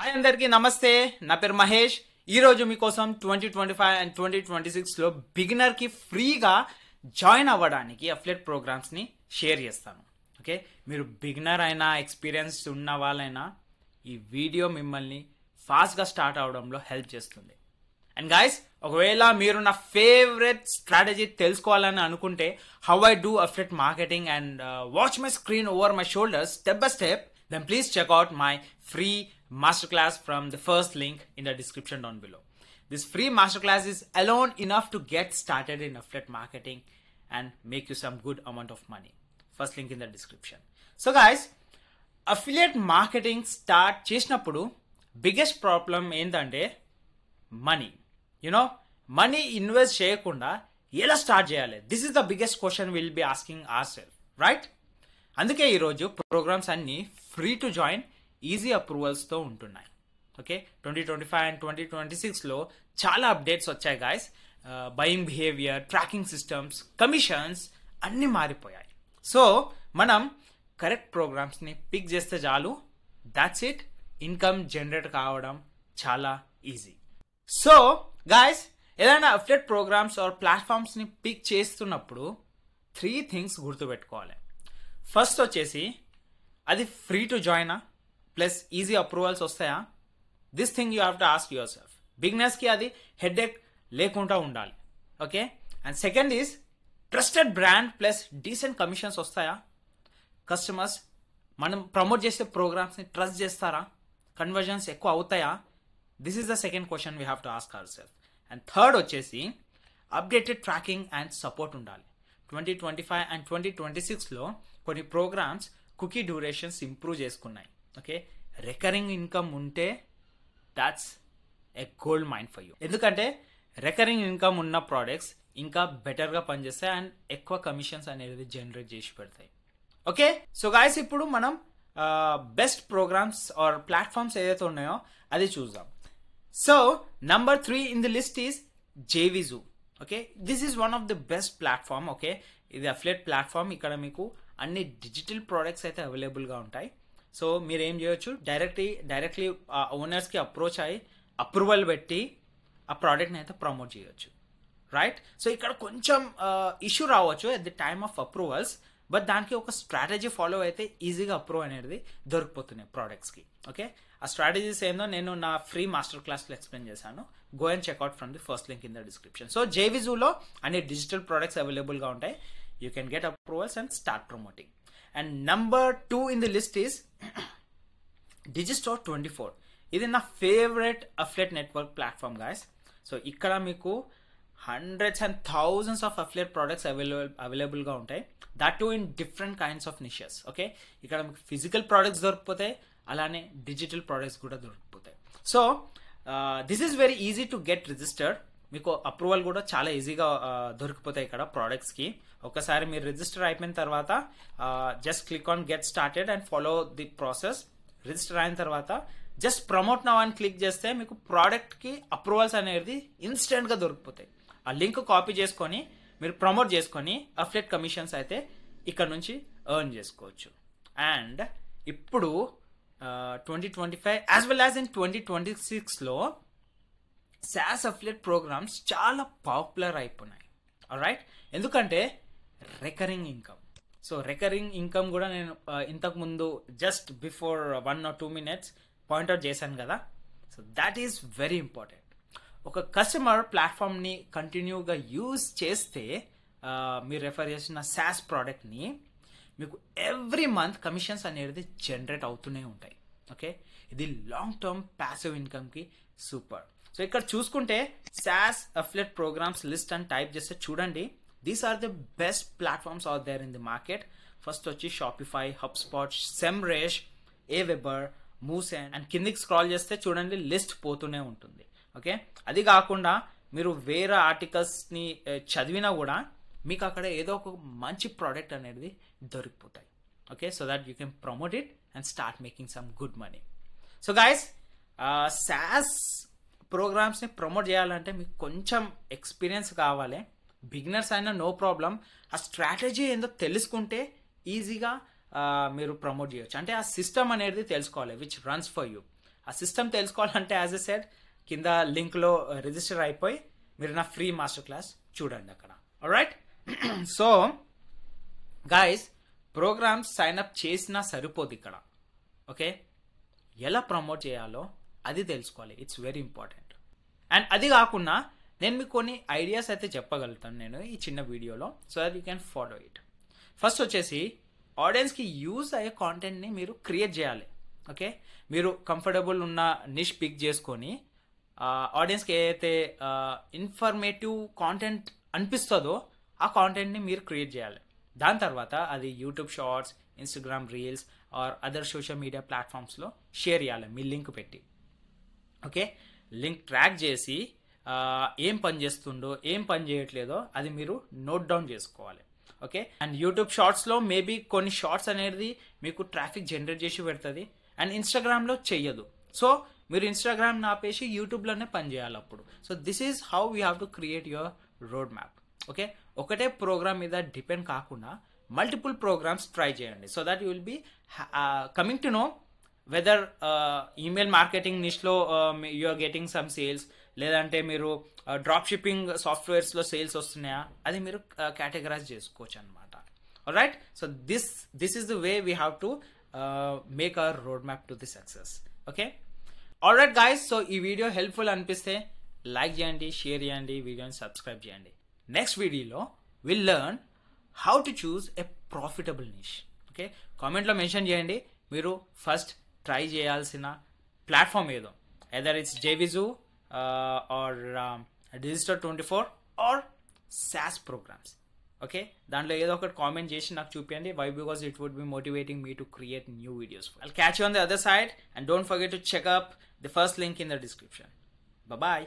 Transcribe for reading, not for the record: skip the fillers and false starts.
Hi అందరికీ నమస్తే. నా పేరు మహేష్. ఈరోజు మీకోసం 2025 అండ్ 2026లో బిగినర్కి ఫ్రీగా జాయిన్ అవ్వడానికి అఫిలియేట్ ప్రోగ్రామ్స్ని షేర్ చేస్తాను. ఓకే, మీరు బిగినర్ అయినా ఎక్స్పీరియన్స్ ఉన్న వాళ్ళైనా ఈ వీడియో మిమ్మల్ని ఫాస్ట్గా స్టార్ట్ అవడంలో హెల్ప్ చేస్తుంది. అండ్ గైస్, ఒకవేళ మీరు నా ఫేవరెట్ స్ట్రాటజీ తెలుసుకోవాలని అనుకుంటే how I do affiliate marketing and watch my screen over my shoulders step by step, then please check out my free masterclass from the first link in the description down below. This free masterclass is alone enough to get started in affiliate marketing and make you some good amount of money. First link in the description. So guys, affiliate marketing start చేసినప్పుడు biggest problem ఏంటంటే money. Money invest చేయకుండా ఎలా start చేయాలి? This is the biggest question we'll be asking ourselves, right? అందుకే ఈరోజు programs అన్నీ free to join, easy అప్రూవల్స్తో ఉంటున్నాయి. ఓకే, 2025 అండ్ 2026లో చాలా అప్డేట్స్ వచ్చాయి guys. Buying behaviour, tracking systems, commissions అన్నీ మారిపోయాయి. సో మనం కరెక్ట్ ప్రోగ్రామ్స్ని పిక్ చేస్తే చాలు, దాట్స్ ఇట్, ఇన్కమ్ జనరేట్ కావడం చాలా ఈజీ. సో గాయస్, ఏదైనా అఫిలియేట్ ప్రోగ్రామ్స్ ఆర్ ప్లాట్ఫామ్స్ని పిక్ చేస్తున్నప్పుడు 3 థింగ్స్ గుర్తుపెట్టుకోవాలి. ఫస్ట్ వచ్చేసి అది ఫ్రీ టు జాయినా ప్లస్ ఈజీ అప్రూవల్స్ వస్తాయా? This thing you have to ask yourself. బిగినర్స్కి అది హెడేక్ లేకుండా ఉండాలి. Okay, and second is trusted brand plus decent commissions వస్తాయా? కస్టమర్స్ మనం ప్రమోట్ చేసే ప్రోగ్రామ్స్ని ట్రస్ట్ చేస్తారా? కన్వర్జన్స్ ఎక్కువ అవుతాయా? This is the second question we have to ask our self. And third వచ్చేసి అప్డేటెడ్ ట్రాకింగ్ అండ్ సపోర్ట్ ఉండాలి. 2025 అండ్ 2026లో కొన్ని ప్రోగ్రామ్స్ కుకీ డ్యూరేషన్స్ ఇంప్రూవ్ చేసుకున్నాయి. ఓకే, రికరింగ్ ఇన్కమ్ ఉంటే that's a gold mine for you. ఎందుకంటే recurring income ఉన్న products ఇంకా బెటర్గా పనిచేస్తాయి అండ్ ఎక్కువ కమిషన్స్ అనేది జనరేట్ చేసి పెడతాయి. ఓకే, సో గాయస్, ఇప్పుడు మనం బెస్ట్ ప్రోగ్రామ్స్ ఆర్ ప్లాట్ఫామ్స్ ఏదైతే ఉన్నాయో అది చూద్దాం. So number 3 in the list is JVZoo. Okay, this is one of the best platform. Okay, ఇది అఫిలియేట్ ప్లాట్ఫామ్. ఇక్కడ మీకు అన్ని డిజిటల్ ప్రోడక్ట్స్ అయితే అవైలబుల్గా ఉంటాయి. సో మీరు ఏం చేయొచ్చు, డైరెక్ట్లీ ఓనర్స్కి అప్రోచ్ అయ్యి అప్రూవల్ పెట్టి ఆ ప్రోడక్ట్ని అయితే ప్రమోట్ చేయొచ్చు, రైట్? సో ఇక్కడ కొంచెం ఇష్యూ రావచ్చు at the time of approvals, but దానికి ఒక స్ట్రాటజీ ఫాలో అయితే ఈజీగా అప్రూవ్ అనేది దొరికిపోతున్నాయి ప్రోడక్ట్స్కి. ఓకే, ఆ స్ట్రాటజీస్ ఏందో నేను నా ఫ్రీ మాస్టర్ క్లాస్లో ఎక్స్ప్లెయిన్ చేశాను. Go and check out from the first link in the description. So JVZooలో అన్ని డిజిటల్ ప్రోడక్ట్స్ అవైలబుల్గా ఉంటాయి. You can get approvals and start promoting. And number 2 in the list is Digistore 24. ఇది నా favourite affiliate network platform guys. So ఇక్కడ మీకు hundreds and thousands of affiliate products అవైలబుల్గా ఉంటాయి. That too in different kinds of niches. Okay, ఇక్కడ మీకు physical products దొరికిపోతాయి, అలానే డిజిటల్ ప్రోడక్ట్స్ కూడా దొరికిపోతాయి. So this is very easy to get registered. మీకు అప్రూవల్ కూడా చాలా ఈజీగా దొరికిపోతాయి ఇక్కడ ప్రోడక్ట్స్కి. ఒకసారి మీరు రిజిస్టర్ అయిపోయిన తర్వాత just click on get started and follow the process. Register అయిన తర్వాత జస్ట్ ప్రమోట్ నౌ అని క్లిక్ చేస్తే మీకు ప్రోడక్ట్కి అప్రూవల్స్ అనేది ఇన్స్టెంట్గా దొరికిపోతాయి. ఆ లింక్ కాపీ చేసుకొని మీరు ప్రమోట్ చేసుకొని అఫిలియేట్ కమిషన్స్ అయితే ఇక్కడ నుంచి ఎర్న్ చేసుకోవచ్చు. అండ్ ఇప్పుడు 2025 యాజ్ వెల్ యాజ్ ఇన్ 2026లో SaaS అఫిలియేట్ ప్రోగ్రామ్స్ చాలా పాపులర్ అయిపోయినాయి. ఆల్రైట్, ఎందుకంటే recurring income. So recurring income కూడా నేను ఇంతకుముందు just before 1 or 2 minutes point out చేశాను కదా. So that is very important. ఒక కస్టమర్ ప్లాట్ఫామ్ని కంటిన్యూగా యూజ్ చేస్తే మీరు రెఫర్ చేసిన SaaS ప్రోడక్ట్ని మీకు ఎవ్రీ మంత్ కమిషన్స్ అనేది జనరేట్ అవుతూనే ఉంటాయి. ఓకే, ఇది లాంగ్ టర్మ్ ప్యాసివ్ ఇన్కమ్కి సూపర్. సో ఇక్కడ చూసుకుంటే SaaS అఫిలియేట్ ప్రోగ్రామ్స్ లిస్ట్ అని టైప్ చేస్తే చూడండి, these are the best platforms out there in the market. First వచ్చి Shopify, HubSpot, Semrush, Aweber, Moosend and కిందికి స్క్రాల్ చేస్తే చూడండి లిస్ట్ పోతూనే ఉంటుంది. ఓకే, అది కాకుండా మీరు వేరే ఆర్టికల్స్ని చదివినా కూడా మీకు అక్కడ ఏదో ఒక మంచి ప్రోడక్ట్ అనేది దొరికిపోతాయి. Okay, so that you can promote it and start making some good money. So guys, SaaS ప్రోగ్రామ్స్ని ప్రమోట్ చేయాలంటే మీకు కొంచెం ఎక్స్పీరియన్స్ కావాలి. బిగినర్స్ అయినా నో ప్రాబ్లం. ఆ స్ట్రాటజీ ఏందో తెలుసుకుంటే ఈజీగా మీరు ప్రమోట్ చేయొచ్చు. అంటే ఆ సిస్టమ్ అనేది తెలుసుకోవాలి విచ్ రన్స్ ఫర్ యూ. ఆ సిస్టమ్ తెలుసుకోవాలంటే యాజ్ ఎ సెడ్ కింద లింక్లో రిజిస్టర్ అయిపోయి మీరు నా ఫ్రీ మాస్టర్ క్లాస్ చూడండి అక్కడ. Alright, so guys programs sign up చేసినా సరిపోదు ఇక్కడ. ఓకే, ఎలా ప్రమోట్ చేయాలో అది తెలుసుకోవాలి. It's very important. అండ్ అది కాకుండా నేను మీకు కొన్ని ఐడియాస్ అయితే చెప్పగలుగుతాను నేను ఈ చిన్న వీడియోలో, so that you can follow it. First వచ్చేసి ఆడియన్స్కి యూజ్ అయ్యే కాంటెంట్ని మీరు క్రియేట్ చేయాలి. ఓకే, మీరు కంఫర్టబుల్ ఉన్న నిష్ పిక్ చేసుకొని ఆడియన్స్కి ఏదైతే ఇన్ఫర్మేటివ్ కాంటెంట్ అనిపిస్తుందో ఆ కాంటెంట్ని మీరు క్రియేట్ చేయాలి. దాని తర్వాత అది YouTube shorts, Instagram reels or other social media ప్లాట్ఫామ్స్లో షేర్ చేయాలి మీ లింక్ పెట్టి. ఓకే, లింక్ ట్రాక్ చేసి ఏం పని చేస్తుండో ఏం పని చేయట్లేదో అది మీరు నోట్ డౌన్ చేసుకోవాలి. ఓకే, అండ్ యూట్యూబ్ షార్ట్స్లో మేబీ కొన్ని షార్ట్స్ అనేది మీకు ట్రాఫిక్ జనరేట్ చేసి పెడుతుంది అండ్ ఇన్స్టాగ్రామ్లో చెయ్యదు. సో మీరు ఇన్స్టాగ్రామ్ ఆపేసి యూట్యూబ్లోనే పని చేయాలి అప్పుడు. So this is how we have to create your road map. Okay, ఒకటే ప్రోగ్రామ్ మీద డిపెండ్ కాకుండా మల్టిపుల్ ప్రోగ్రామ్స్ ట్రై చేయండి. So that you will be coming to know whether email marketing నిష్లో you are getting some sales, లేదంటే మీరు drop shipping సాఫ్ట్వేర్స్లో sales వస్తున్నాయా, అది మీరు కేటగరైజ్ చేసుకోవచ్చు అనమాట. Right, so this is the way we have to make our road map to the success. Okay, alright guys, సో ఈ వీడియో హెల్ప్ఫుల్ అనిపిస్తే లైక్ చేయండి, షేర్ చేయండి, వీడియోని సబ్స్క్రైబ్ చేయండి. నెక్స్ట్ వీడియోలో will learn how to choose a profitable niche. Okay, కామెంట్లో mention చేయండి మీరు ఫస్ట్ ట్రై చేయాల్సిన ప్లాట్ఫామ్ ఏదో, either it's JVZoo or Digistore24 or SaaS programs. Okay, దాంట్లో ఏదో ఒకటి కామెంట్ చేసి నాకు చూపించండి. Why? Because it would be motivating me to create new videos. I'll catch you on the other side and don't forget to check up the first link in the description. Bye bye.